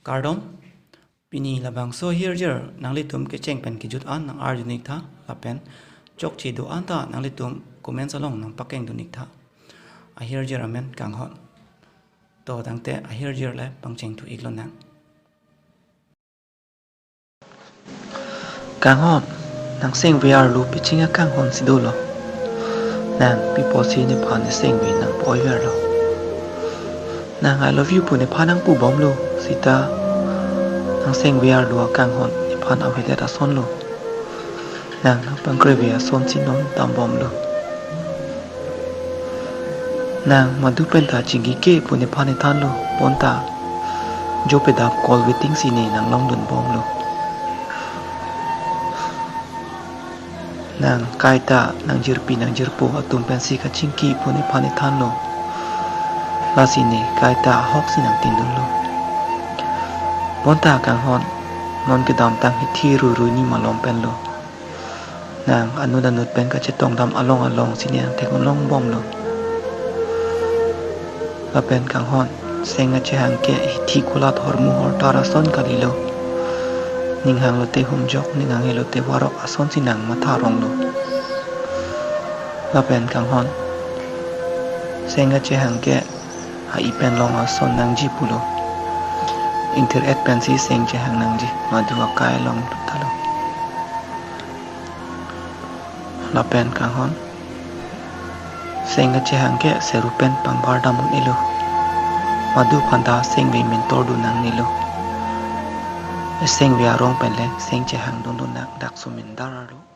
Cardom Pini labang so hirjir nang litum ke chengpen ki jut an nang arjunik tha lapen chok chi do anta nang litum comment salong nang pakeng dunik tha a hirjir amen kanghon to dangte a hirjir le pangcheng tu iklon nang kanghon nang seng VR lu pichinga kanghon sidulo nang pipo si ni phan seng vi nang poiver lo nang I love you pu ne phanang pu bom lo sita nang seng VR lu kanghon ni phan avete da son lo nang pangkre via son sinom tam bom lo nang madu penta chingi ke pu ne phan than lo ponta jo pe da call waiting si ne nang long dun bom lo nang kaita nang jirpi nang jirpo atum pensi ka chingki pune phane than lo lasine kaita hok si nang tin dun lo bonta kanghon non ke dam tang hi thi ru ru ni malom pen lo nang anu danut pen ka chetong dam along sine ang thekon long bom lo la pen kanghon senga che hang ke hi thi kula thor mu hor tara son kalilo ninghang lo te hum jok ninghang lo te warok ason sinang matha rong lo la pen kanghon senga che hang ke ha i pen long ason nang ji pulo interact pen si seng che hang nang ji madu akai long talo la pen kanghon senga che hang ke seru pen pang bar damun ilo madu phanda seng ve mentor du nang nilo seng via rong pen le seng che hang dun nang dak sumin daralo